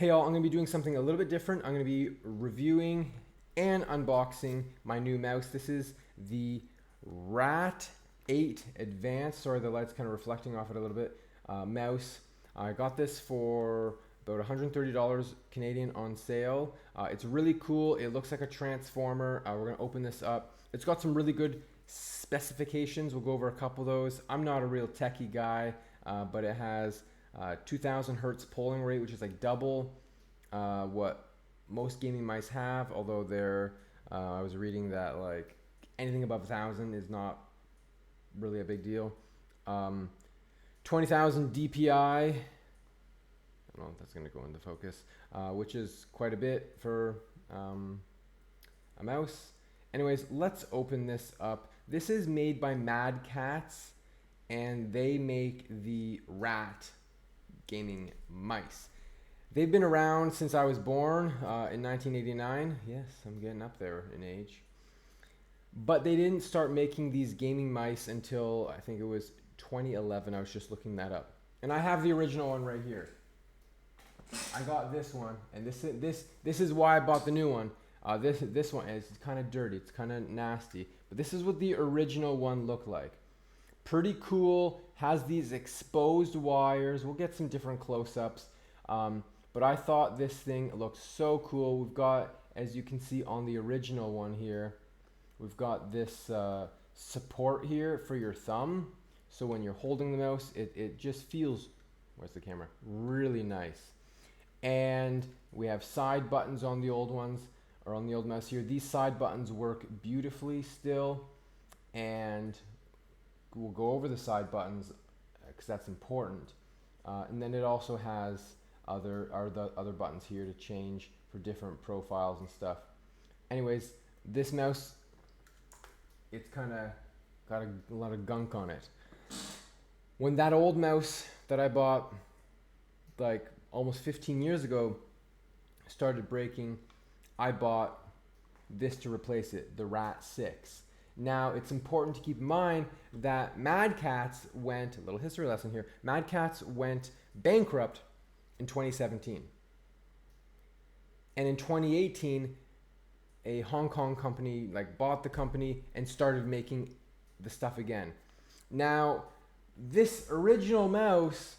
Hey all, I'm going to be doing something a little bit different. I'm going to be reviewing and unboxing my new mouse. This is the R.A.T. Advanced. Sorry, the light's kind of reflecting off it a little bit. Mouse. I got this for about $130 Canadian on sale. It's really cool. It looks like a transformer. We're going to open this up. It's got some really good specifications. We'll go over a couple of those. I'm not a real techie guy, but it has 2000 hertz polling rate, which is like double what most gaming mice have, although they're I was reading that like anything above 1000 is not really a big deal. 20,000 DPI, I don't know if that's going to go into focus, which is quite a bit for a mouse. Anyways, let's open this up. This is made by Catz, and they make the R.A.T. gaming mice. They've been around since I was born in 1989. Yes, I'm getting up there in age. But they didn't start making these gaming mice until I think it was 2011. I was just looking that up. And I have the original one right here. I got this one, and this is why I bought the new one. This one is kind of dirty. It's kind of nasty. But this is what the original one looked like. Pretty cool. Has these exposed wires. We'll get some different close-ups. But I thought this thing looked so cool. We've got, as you can see on the original one here, we've got this support here for your thumb. So when you're holding the mouse, it just feels, where's the camera? Really nice. And we have side buttons on the old ones, or on the old mouse here. These side buttons work beautifully still. And we'll go over the side buttons because that's important. And then it also has other buttons here to change for different profiles and stuff. Anyways, this mouse, it's kind of got a lot of gunk on it. When that old mouse that I bought like almost 15 years ago started breaking, I bought this to replace it, the R.A.T. 6. Now, it's important to keep in mind that Catz went, a little history lesson here, Catz went bankrupt in 2017. And in 2018, a Hong Kong company like bought the company and started making the stuff again. Now, this original mouse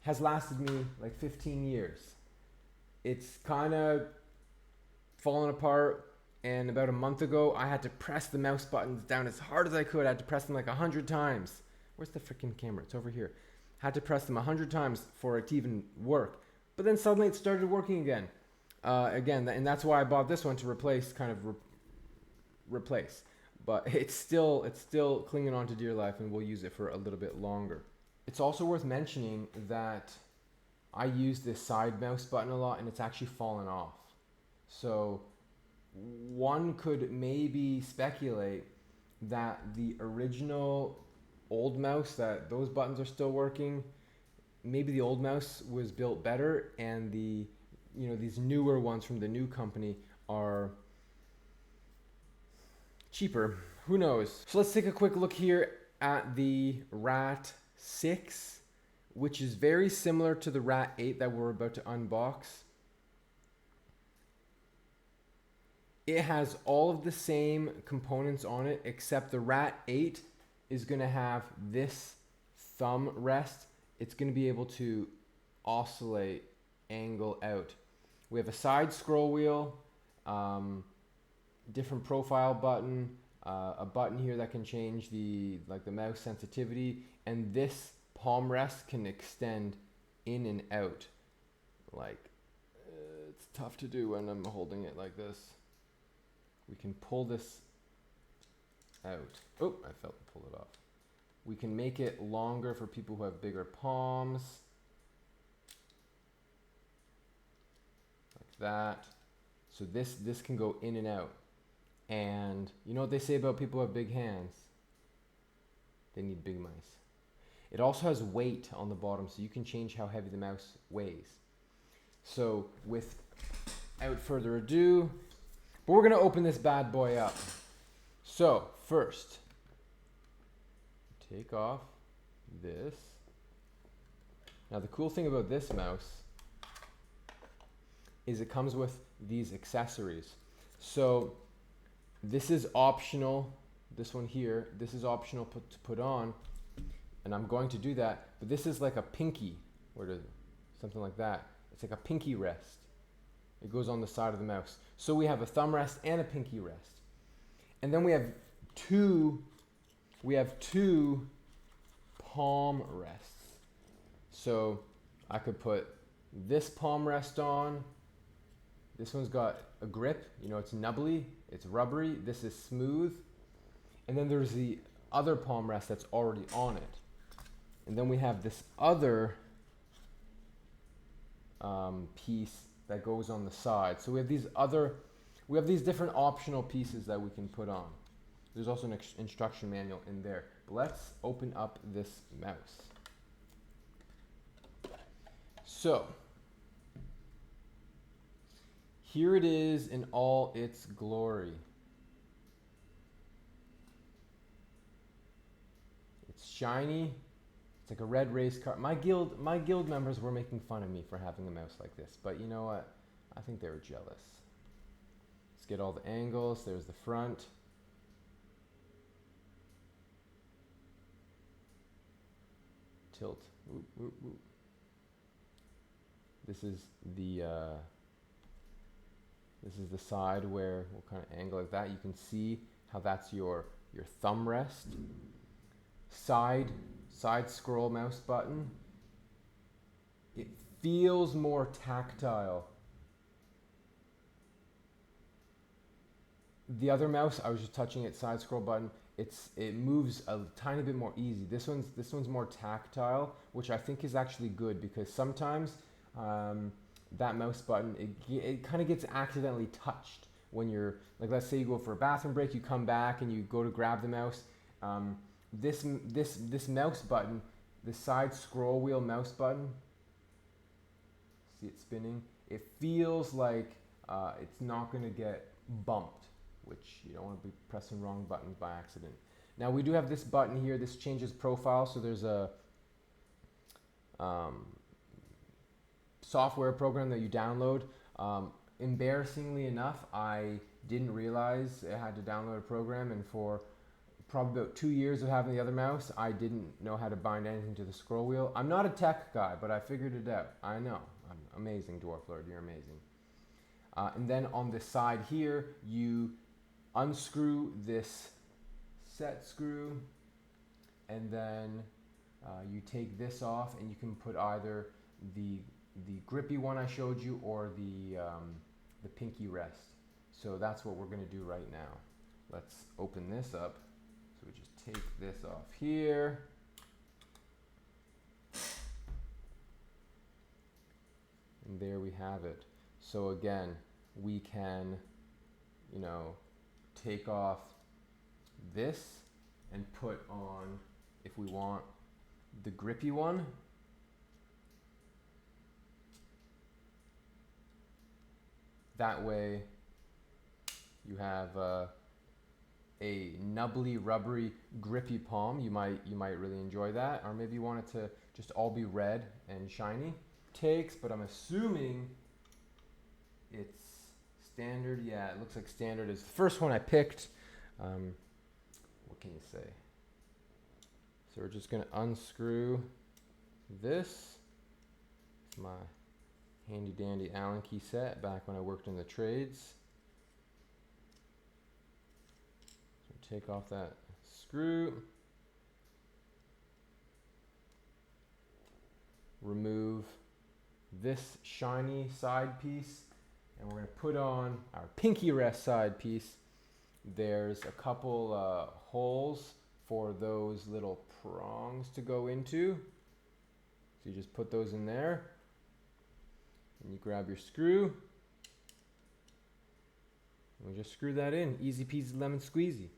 has lasted me like 15 years. It's kind of fallen apart. And about a month ago, I had to press the mouse buttons down as hard as I could. I had to press them like 100 times. Where's the freaking camera? It's over here. Had to press them 100 times for it to even work. But then suddenly it started working again. And that's why I bought this one to replace, replace. But it's still clinging on to dear life, and we'll use it for a little bit longer. It's also worth mentioning that I use this side mouse button a lot, and it's actually fallen off. So one could maybe speculate that the original old mouse, that those buttons are still working. Maybe the old mouse was built better, and these newer ones from the new company are cheaper. Who knows? So let's take a quick look here at the R.A.T. 6, which is very similar to the R.A.T. 8 that we're about to unbox. It has all of the same components on it, except the R.A.T. 8 is going to have this thumb rest. It's going to be able to oscillate, angle out. We have a side scroll wheel, different profile button, a button here that can change the mouse sensitivity, and this palm rest can extend in and out. It's tough to do when I'm holding it like this. We can pull this out. Oh, I felt to pull it off. We can make it longer for people who have bigger palms. Like that. So this can go in and out. And you know what they say about people who have big hands? They need big mice. It also has weight on the bottom, so you can change how heavy the mouse weighs. So without further ado, but we're going to open this bad boy up. So first, take off this. Now the cool thing about this mouse is it comes with these accessories. So this is optional. This one here, this is optional to put on, and I'm going to do that. But this is like a pinky, or something like that. It's like a pinky rest. It goes on the side of the mouse. So we have a thumb rest and a pinky rest. And then we have two palm rests. So I could put this palm rest on. This one's got a grip, you know, it's nubbly, it's rubbery. This is smooth. And then there's the other palm rest that's already on it. And then we have this other piece that goes on the side. So we have these different optional pieces that we can put on. There's also an instruction manual in there. But let's open up this mouse. So here it is in all its glory. It's shiny. It's like a red race car. My guild members were making fun of me for having a mouse like this, but you know what? I think they were jealous. Let's get all the angles. There's the front. Tilt. Whoop, whoop, whoop. This is the side where we'll kind of angle like that. You can see how that's your thumb rest. Side scroll mouse button. It feels more tactile. The other mouse, I was just touching it, side scroll button. It moves a tiny bit more easy. This one's more tactile, which I think is actually good, because sometimes that mouse button, it kind of gets accidentally touched when you're, like, let's say you go for a bathroom break, you come back and you go to grab the mouse. This mouse button, the side scroll wheel mouse button, see it spinning? It feels like it's not going to get bumped, which you don't want to be pressing wrong buttons by accident. Now we do have this button here. This changes profile, so there's a software program that you download. Embarrassingly enough, I didn't realize I had to download a program, and for probably about 2 years of having the other mouse, I didn't know how to bind anything to the scroll wheel. I'm not a tech guy, but I figured it out. I know. I'm amazing, Dwarf Lord. You're amazing. And then on the side here, you unscrew this set screw, and then you take this off, and you can put either the grippy one I showed you or the pinky rest. So that's what we're going to do right now. Let's open this up. So we just take this off here. And there we have it. So again, we can, you know, take off this and put on, if we want, the grippy one. That way you have a nubbly, rubbery, grippy palm. You might really enjoy that. Or maybe you want it to just all be red and shiny. Takes, but I'm assuming it's standard. Yeah, it looks like standard is the first one I picked. What can you say? So we're just going to unscrew this. It's my handy dandy Allen key set back when I worked in the trades. So take off that screw. Remove this shiny side piece, and we're going to put on our pinky rest side piece. There's a couple holes for those little prongs to go into. So you just put those in there, and you grab your screw, and we just screw that in. Easy peasy lemon squeezy.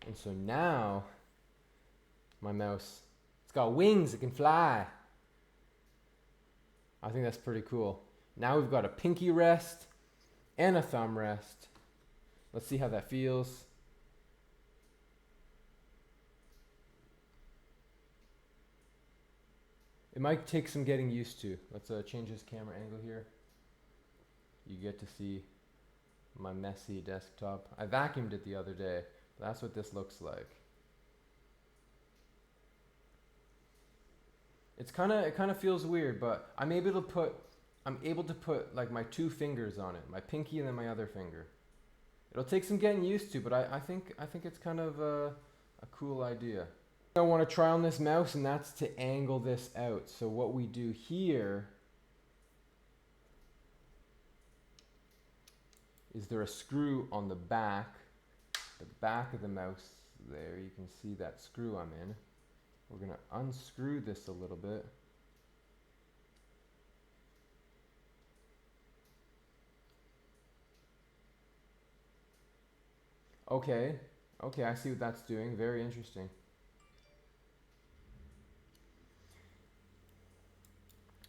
And so now my mouse, it's got wings, it can fly. I think that's pretty cool. Now we've got a pinky rest and a thumb rest. Let's see how that feels. It might take some getting used to. Let's change this camera angle here. You get to see my messy desktop. I vacuumed it the other day. That's what this looks like. It kind of feels weird, but I'm able to put like my 2 fingers on it, my pinky and then my other finger. It'll take some getting used to, but I think it's kind of a cool idea. I want to try on this mouse, and that's to angle this out. So what we do here is there a screw on the back of the mouse there. You can see that screw I'm in. We're going to unscrew this a little bit. Okay, I see what that's doing. Very interesting.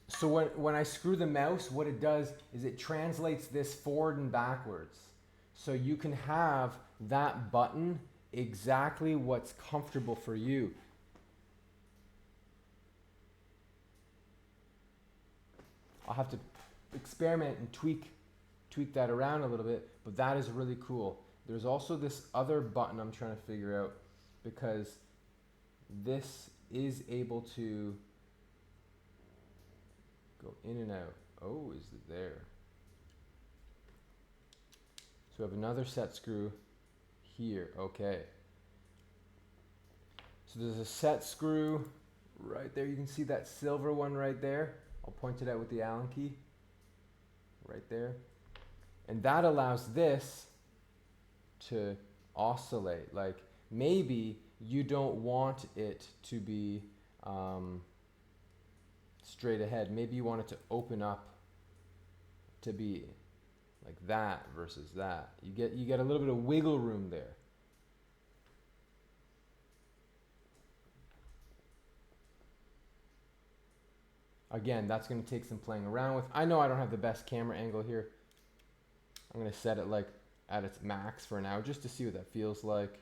So when I screw the mouse, what it does is it translates this forward and backwards. So you can have that button exactly what's comfortable for you. I'll have to experiment and tweak that around a little bit, but that is really cool. There's also this other button I'm trying to figure out, because this is able to go in and out. Oh, is it there? So we have another set screw here. Okay. So there's a set screw right there. You can see that silver one right there. I'll point it out with the Allen key. Right there. And that allows this to oscillate. Like maybe you don't want it to be straight ahead. Maybe you want it to open up to be like that versus that. You get a little bit of wiggle room there. Again, that's going to take some playing around with. I know I don't have the best camera angle here. I'm going to set it like at its max for now, just to see what that feels like.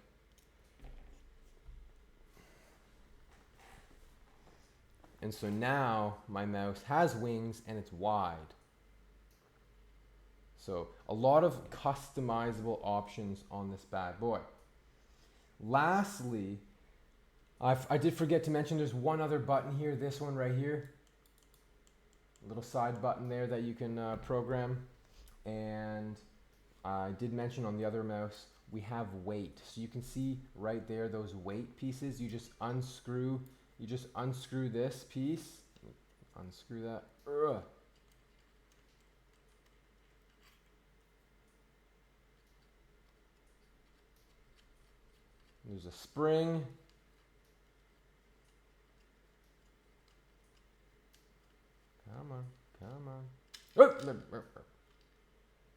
And so now my mouse has wings and it's wide. So a lot of customizable options on this bad boy. Lastly, I did forget to mention there's one other button here, this one right here. A little side button there that you can program. And I did mention on the other mouse, we have weight. So you can see right there, those weight pieces, you just unscrew this piece, unscrew that. Ugh. There's a spring. Come on, come on. Oh,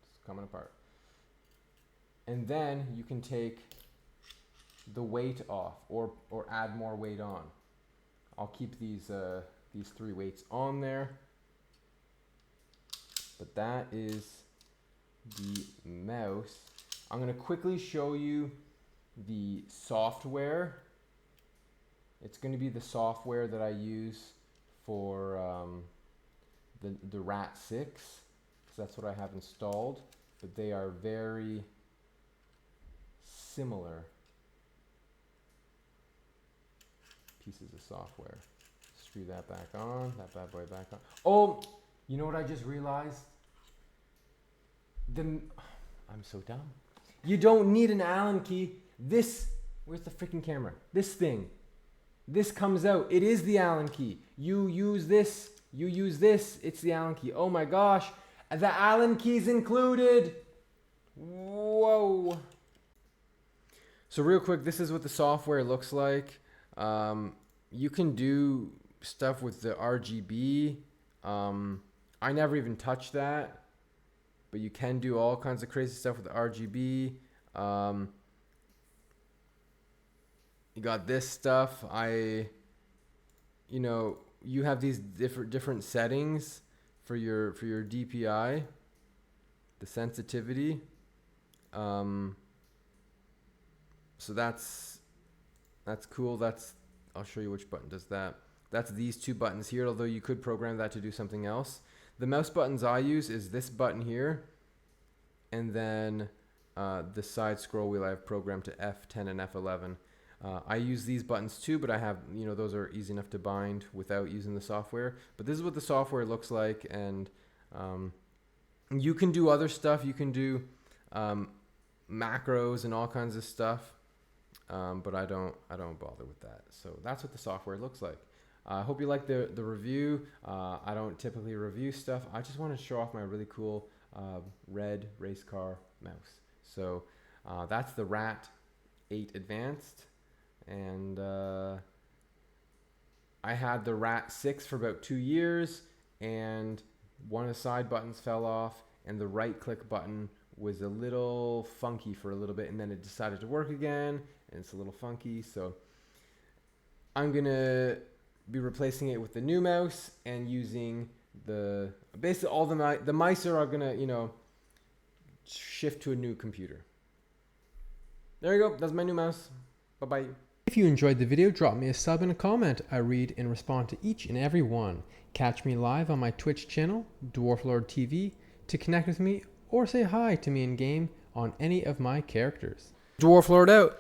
it's coming apart. And then you can take the weight off or add more weight on. I'll keep these 3 weights on there. But that is the mouse. I'm going to quickly show you the software. It's going to be the software that I use for the R.A.T 6, because that's what I have installed. But they are very similar pieces of software. Screw that back on, that bad boy back on. Oh, you know what I just realized? I'm so dumb. You don't need an Allen key. Where's the freaking camera? This thing. This comes out. It is the Allen key. You use this. It's the Allen key. Oh my gosh. The Allen key's included. Whoa. So real quick, this is what the software looks like. You can do stuff with the RGB. I never even touched that, but you can do all kinds of crazy stuff with the RGB. You got this stuff. You have these different settings for your DPI, the sensitivity. So that's cool. I'll show you which button does that. That's these two buttons here, although you could program that to do something else. The mouse buttons I use is this button here, and then the side scroll wheel I have programmed to F10 and F11. I use these buttons too, but I have, those are easy enough to bind without using the software. But this is what the software looks like, and you can do other stuff. You can do macros and all kinds of stuff, but I don't bother with that. So that's what the software looks like. I hope you like the review. I don't typically review stuff. I just want to show off my really cool red race car mouse. So that's the R.A.T Advanced, and I had the R.A.T 6 for about 2 years, and one of the side buttons fell off, and the right click button was a little funky for a little bit, and then it decided to work again, and it's a little funky. So I'm gonna be replacing it with the new mouse and using basically all the mice are gonna shift to a new computer. There you go. That's my new mouse. Bye bye. If you enjoyed the video, drop me a sub and a comment. I read and respond to each and every one. Catch me live on my Twitch channel, Dwarf Lord TV, to connect with me or say hi to me in game on any of my characters. Dwarf Lord out.